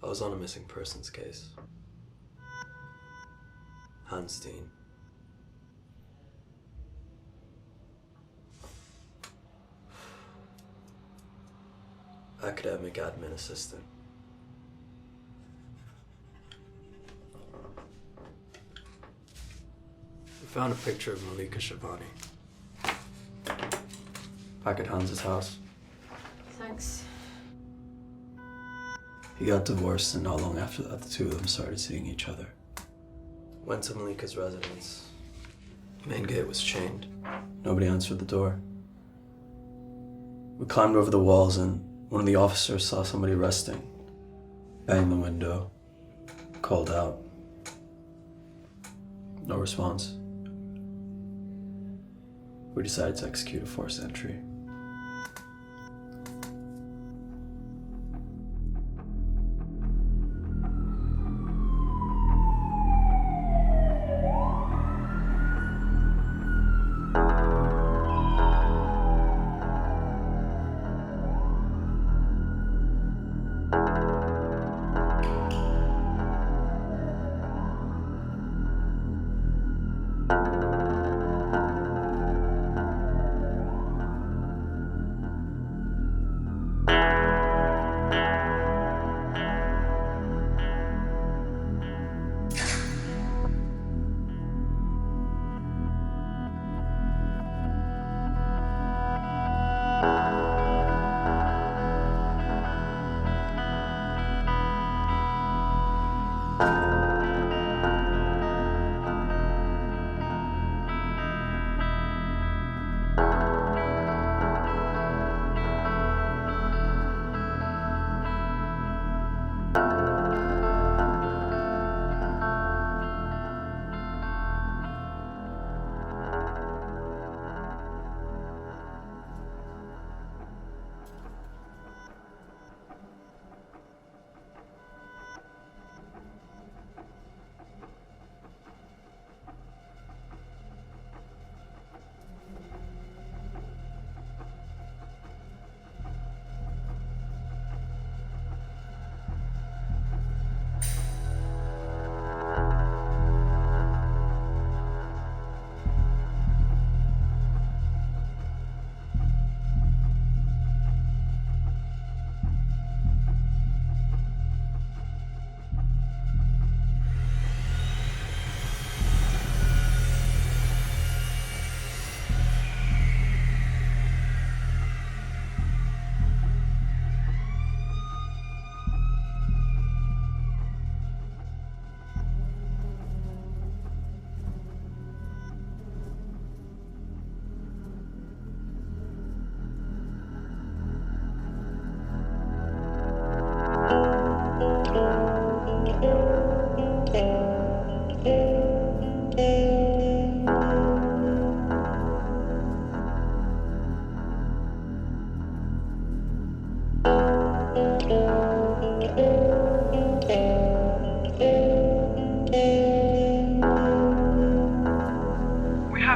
I was on a missing persons case. Hanstein. Academic admin assistant. We found a picture of Malika Shavani. Back at Hans's house. Thanks. He got divorced, and not long after that, the two of them started seeing each other. Went to Malika's residence. The main gate was chained. Nobody answered the door. We climbed over the walls, and one of the officers saw somebody resting. Banged the window. Called out. No response. We decided to execute a forced entry.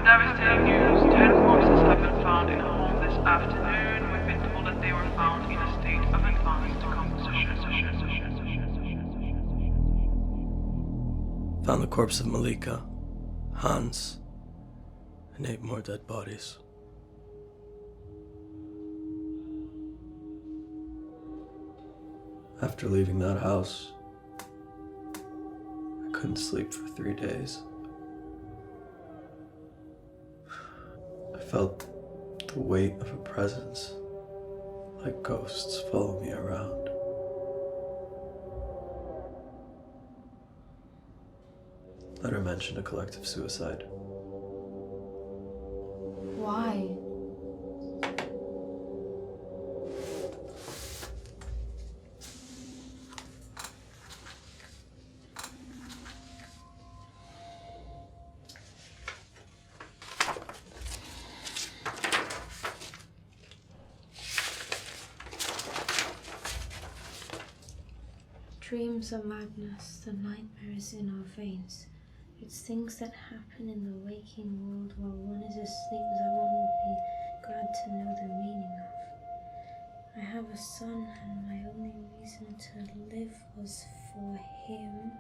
Devastating news. 10 corpses have been found in a home this afternoon. We've been told that they were found in a state of advanced decomposition. Found the corpse of Malika, Hans, and 8 more dead bodies. After leaving that house, I couldn't sleep for 3 days. I felt the weight of a presence, like ghosts follow me around. Letter mentioned a collective suicide. Why? Dreams are madness, the nightmare is in our veins. It's things that happen in the waking world while one is asleep that one would be glad to know the meaning of. I have a son, and my only reason to live was for him.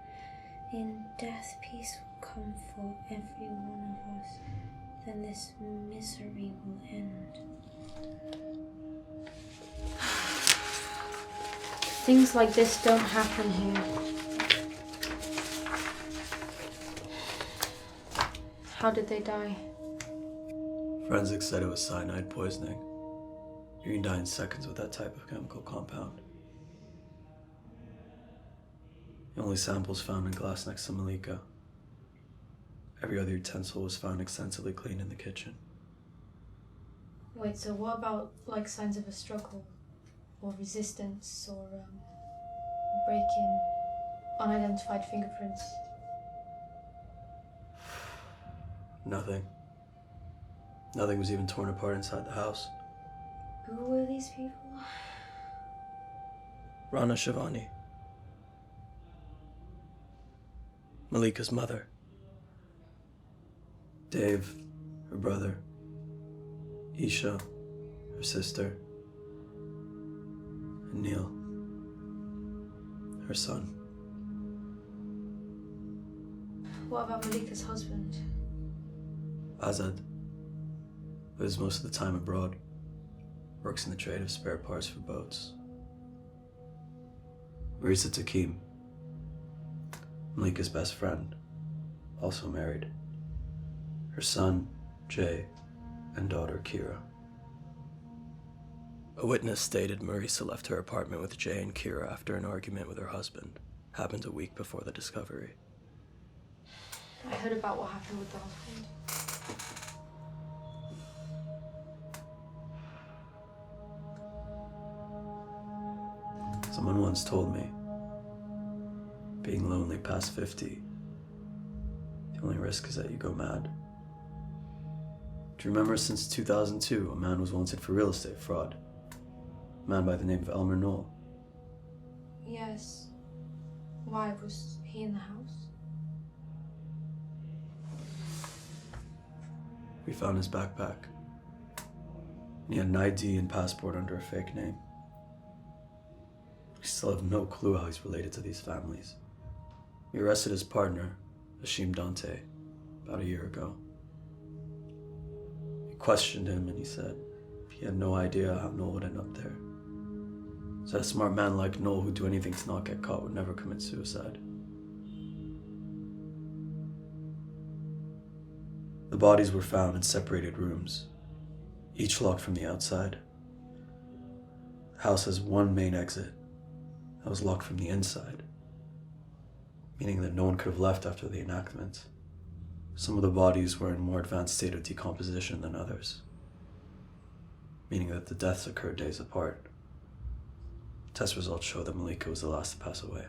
In death, peace will come for every one of us. Then this misery will end. Things like this don't happen here. How did they die? Forensics said it was cyanide poisoning. You can die in seconds with that type of chemical compound. The only samples found in glass next to Malika. Every other utensil was found extensively clean in the kitchen. Wait, so what about like signs of a struggle? Or resistance, or break-in, unidentified fingerprints? Nothing. Nothing was even torn apart inside the house. Who were these people? Rana Shivani. Malika's mother. Dave, her brother. Isha, her sister. And Neil, her son. What about Malika's husband? Azad lives most of the time abroad. Works in the trade of spare parts for boats. Marisa Takim, Malika's best friend, also married. Her son, Jay, and daughter, Kira. A witness stated Marisa left her apartment with Jay and Kira after an argument with her husband. Happened a week before the discovery. I heard about what happened with the husband. Someone once told me, being lonely past 50, the only risk is that you go mad. Do you remember since 2002, a man was wanted for real estate fraud? A man by the name of Elmer Knoll. Yes. Why, was he in the house? We found his backpack. He had an ID and passport under a fake name. We still have no clue how he's related to these families. We arrested his partner, Hashim Dante, about a year ago. We questioned him and he said he had no idea how Noel would end up there. Said a smart man like Noel who'd do anything to not get caught would never commit suicide. The bodies were found in separated rooms, each locked from the outside. The house has one main exit that was locked from the inside, meaning that no one could have left after the enactment. Some of the bodies were in a more advanced state of decomposition than others, meaning that the deaths occurred days apart. Test results show that Malika was the last to pass away.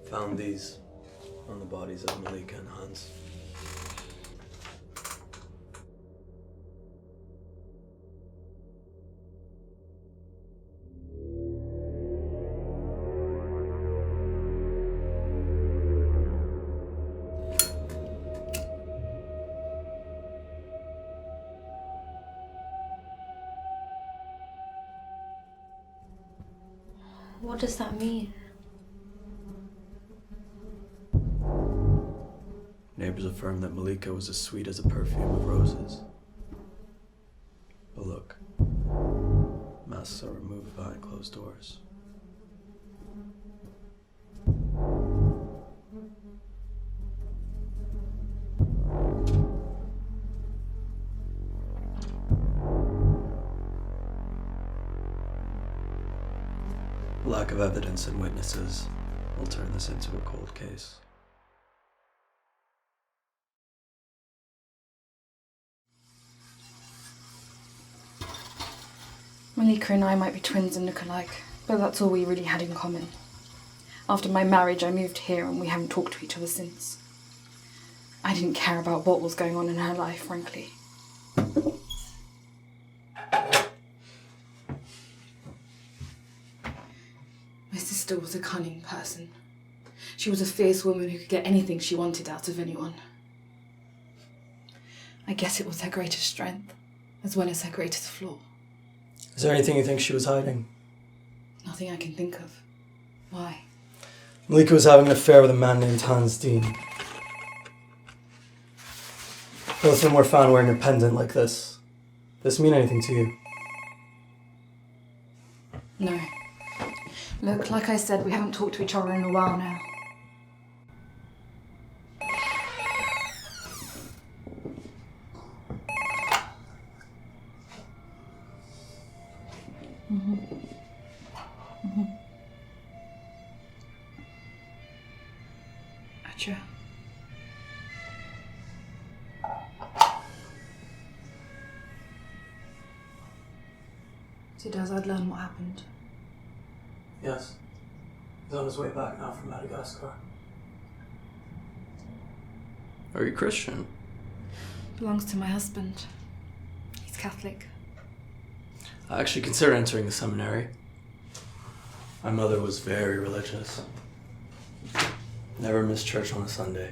Found these on the bodies of Malika and Hans. What does that mean? Neighbors affirm that Malika was as sweet as a perfume of roses. But look, masks are removed behind closed doors. Lack of evidence and witnesses will turn this into a cold case. Malika and I might be twins and look alike, but that's all we really had in common. After my marriage, I moved here and we haven't talked to each other since. I didn't care about what was going on in her life, frankly. My sister was a cunning person. She was a fierce woman who could get anything she wanted out of anyone. I guess it was her greatest strength, as well as her greatest flaw. Is there anything you think she was hiding? Nothing I can think of. Why? Malika was having an affair with a man named Hans Dean. Both of them were found wearing a pendant like this. Does this mean anything to you? No. Look, like I said, we haven't talked to each other in a while now. Gotcha. So does I'd learn what happened? Yes. He's on his way back now from Madagascar. Are you Christian? Belongs to my husband. He's Catholic. I actually considered entering the seminary. My mother was very religious. Never missed church on a Sunday.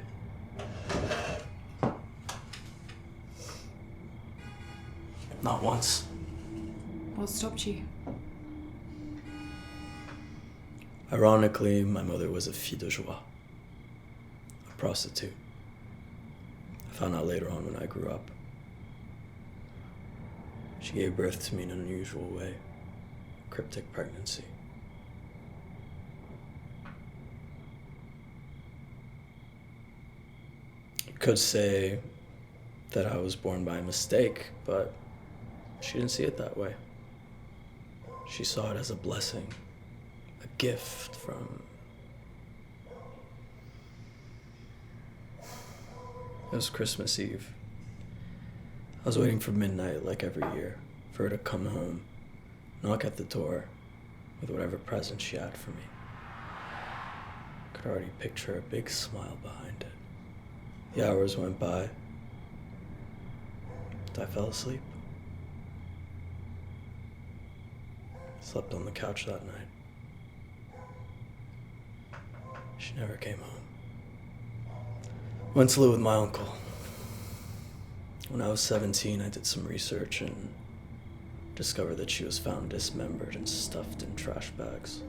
Not once. What stopped you? Ironically, my mother was a fille de joie, a prostitute. I found out later on when I grew up. She gave birth to me in an unusual way, cryptic pregnancy. You could say that I was born by mistake, but she didn't see it that way. She saw it as a blessing, a gift from... It was Christmas Eve. I was waiting for midnight, like every year, for her to come home, knock at the door with whatever present she had for me. I could already picture a big smile behind it. The hours went by. I fell asleep. Slept on the couch that night. She never came home. Went to live with my uncle. When I was 17, I did some research and discovered that she was found dismembered and stuffed in trash bags.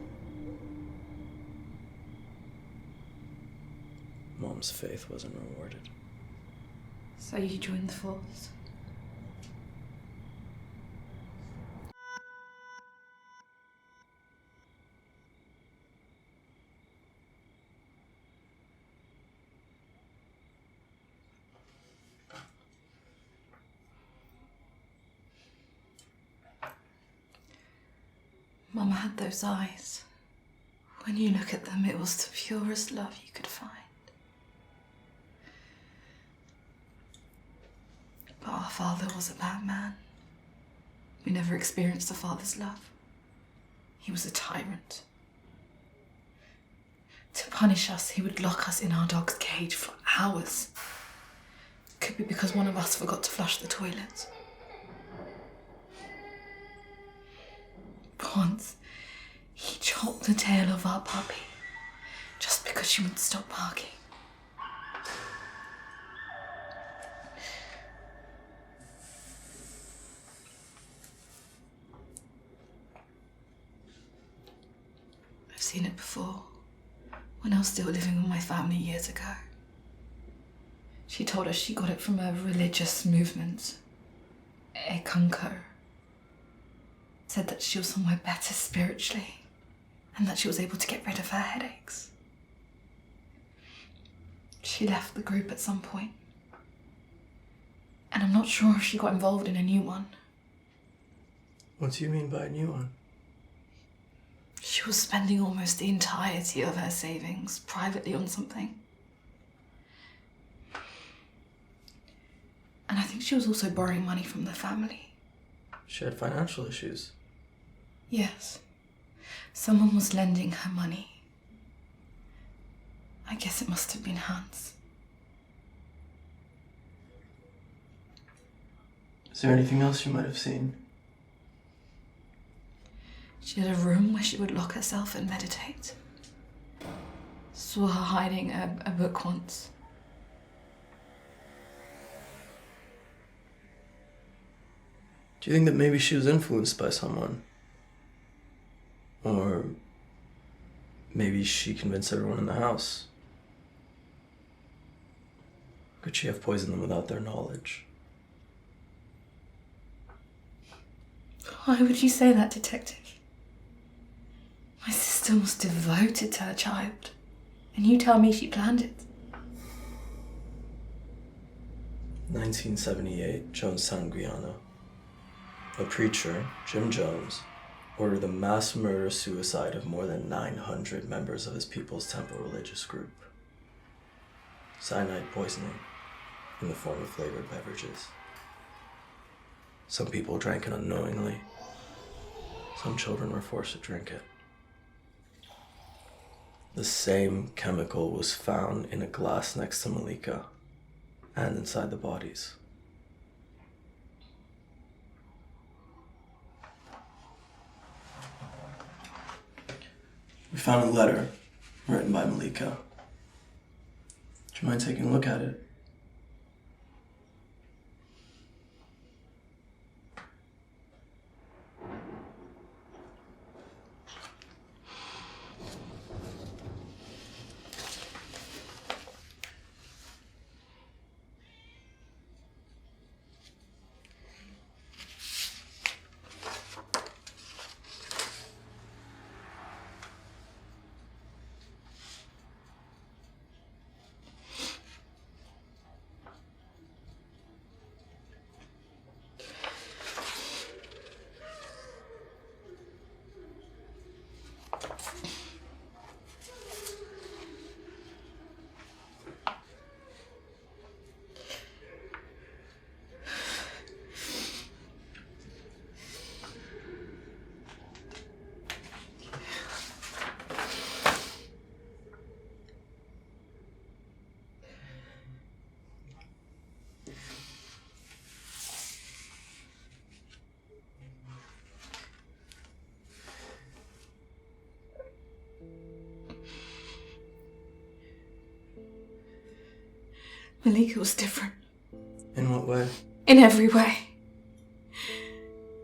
Mom's faith wasn't rewarded. So you joined the force? Mama had those eyes. When you look at them, it was the purest love you could find. But our father was a bad man. We never experienced a father's love. He was a tyrant. To punish us, he would lock us in our dog's cage for hours. Could be because one of us forgot to flush the toilet. Once, he chopped the tail of our puppy just because she wouldn't stop barking. I've seen it before, when I was still living with my family years ago. She told us she got it from a religious movement, a kunko. Said that she was somewhere better spiritually and that she was able to get rid of her headaches. She left the group at some point, and I'm not sure if she got involved in a new one. What do you mean by a new one? She was spending almost the entirety of her savings privately on something. And I think she was also borrowing money from the family. She had financial issues. Yes. Someone was lending her money. I guess it must have been Hans. Is there anything else you might have seen? She had a room where she would lock herself and meditate. Saw her hiding a book once. Do you think that maybe she was influenced by someone? Or maybe she convinced everyone in the house? Could she have poisoned them without their knowledge? Why would you say that, Detective? My sister was devoted to her child, and you tell me she planned it. 1978, Jonestown, Guyana. A preacher, Jim Jones, ordered the mass murder-suicide of more than 900 members of his People's Temple religious group. Cyanide poisoning in the form of flavored beverages. Some people drank it unknowingly. Some children were forced to drink it. The same chemical was found in a glass next to Malika and inside the bodies. We found a letter written by Malika. Do you mind taking a look at it? Malika was different. In what way? In every way.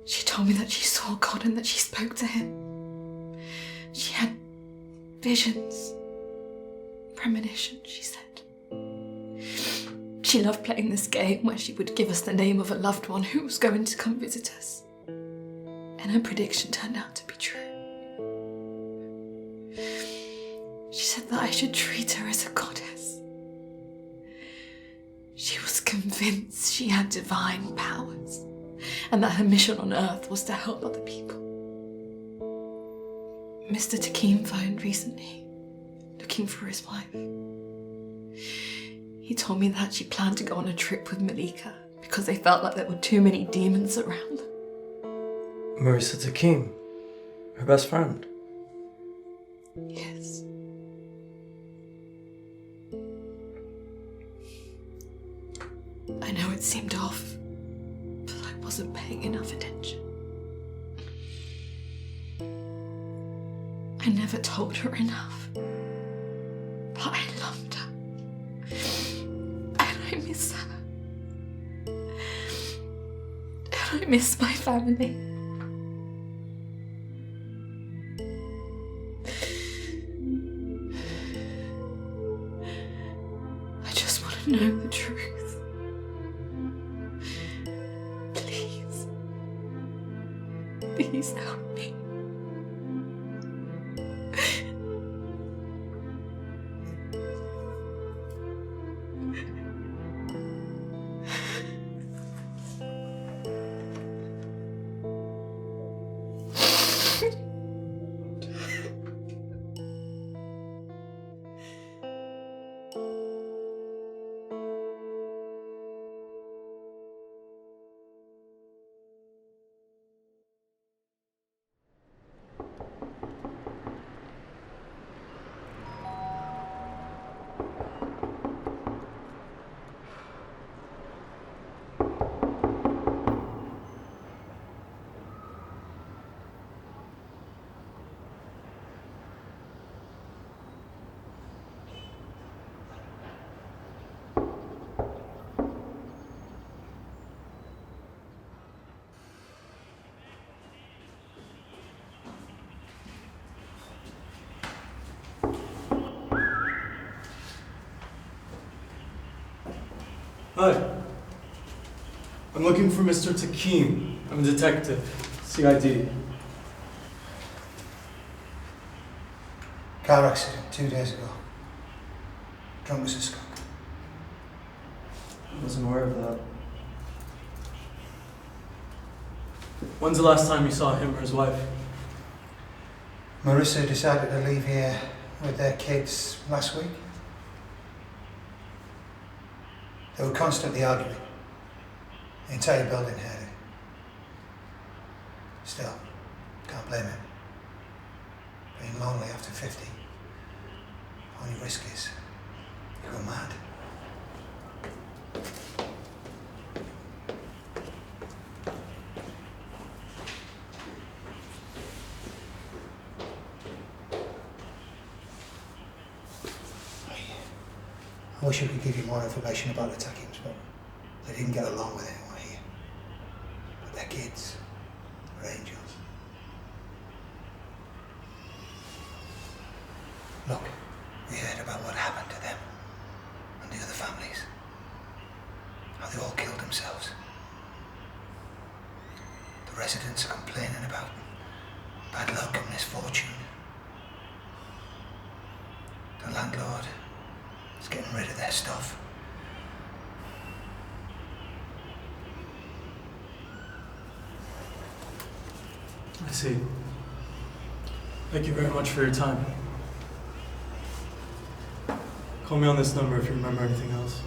She told me that she saw God and that she spoke to him. She had visions, premonitions, she said. She loved playing this game where she would give us the name of a loved one who was going to come visit us. And her prediction turned out to be true. She said that I should treat her as a goddess. She was convinced she had divine powers and that her mission on Earth was to help other people. Mr. Takim phoned recently, looking for his wife. He told me that she planned to go on a trip with Malika because they felt like there were too many demons around. Marisa Takim, her best friend. Yes. I know it seemed off, but I wasn't paying enough attention. I never told her enough, but I loved her, and I miss her, and I miss my family. I just want to know the truth. Please help me. Hi. I'm looking for Mr. Takim. I'm a detective. CID. Car accident 2 days ago. Drunk as a skunk. I wasn't aware of that. When's the last time you saw him or his wife? Marissa decided to leave here with their kids last week. They were constantly arguing. The entire building heard it. Still, can't blame him. Being lonely after 50. Only risk is you go mad. I wish I could give you more information about the Takims, but they didn't get along with anyone here. But they're kids. They're angels. Look, we heard about what happened to them and the other families. How they all killed themselves. The residents are complaining about bad luck and misfortune. The landlord is getting rid of their stuff. I see. Thank you very much for your time. Call me on this number if you remember anything else.